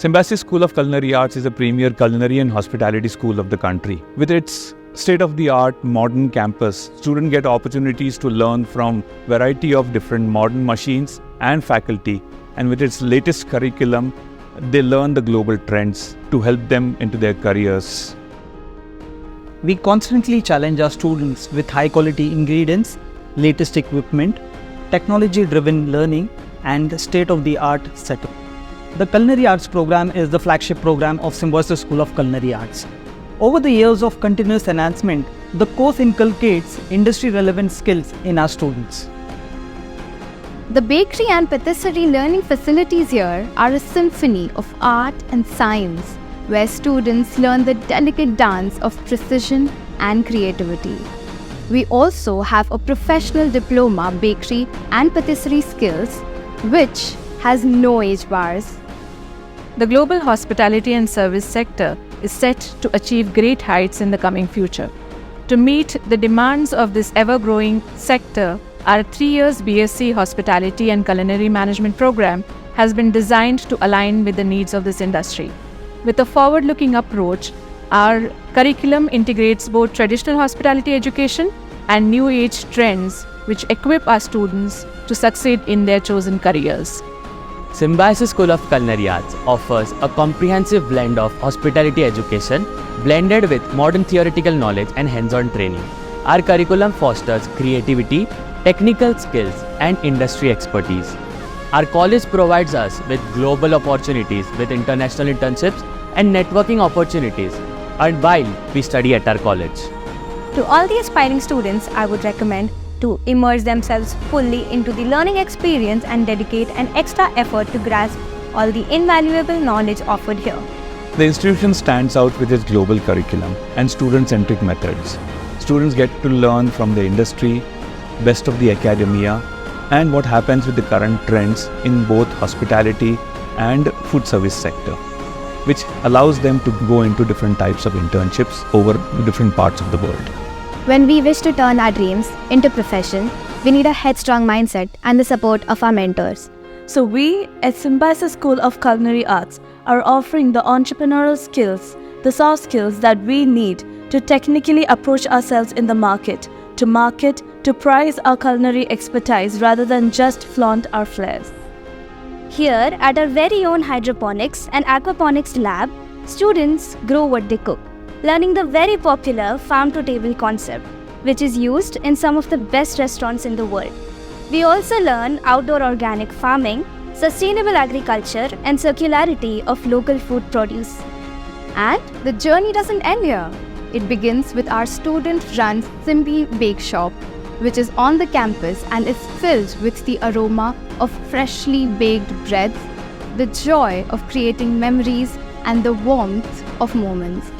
Symbiosis School of Culinary Arts is a premier culinary and hospitality school of the country. With its state-of-the-art modern campus, students get opportunities to learn from variety of different modern machines and faculty. And with its latest curriculum, they learn the global trends to help them into their careers. We constantly challenge our students with high-quality ingredients, latest equipment, technology-driven learning, and state-of-the-art setup. The Culinary Arts program is the flagship program of Symbiosis School of Culinary Arts. Over the years of continuous enhancement, the course inculcates industry-relevant skills in our students. The bakery and patisserie learning facilities here are a symphony of art and science, where students learn the delicate dance of precision and creativity. We also have a professional diploma bakery and patisserie skills, which has no age bars. The global hospitality and service sector is set to achieve great heights in the coming future. To meet the demands of this ever-growing sector, our 3 years BSc Hospitality and Culinary Management program has been designed to align with the needs of this industry. With a forward-looking approach, our curriculum integrates both traditional hospitality education and new age trends which equip our students to succeed in their chosen careers. Symbiosis School of Culinary Arts offers a comprehensive blend of hospitality education blended with modern theoretical knowledge and hands-on training. Our curriculum fosters creativity, technical skills, and industry expertise. Our college provides us with global opportunities with international internships and networking opportunities, and while we study at our college. To all the aspiring students, I would recommend to immerse themselves fully into the learning experience and dedicate an extra effort to grasp all the invaluable knowledge offered here. The institution stands out with its global curriculum and student-centric methods. Students get to learn from the industry, best of the academia, and what happens with the current trends in both hospitality and food service sector, which allows them to go into different types of internships over different parts of the world. When we wish to turn our dreams into profession, we need a headstrong mindset and the support of our mentors. So we at Symbiosis School of Culinary Arts are offering the entrepreneurial skills, the soft skills that we need to technically approach ourselves in the market, to prize our culinary expertise rather than just flaunt our flares. Here at our very own hydroponics and aquaponics lab, students grow what they cook, learning the very popular farm-to-table concept, which is used in some of the best restaurants in the world. We also learn outdoor organic farming, sustainable agriculture, and circularity of local food produce. And the journey doesn't end here. It begins with our student-run Symbi Bake Shop, which is on the campus and is filled with the aroma of freshly baked breads, the joy of creating memories, and the warmth of moments.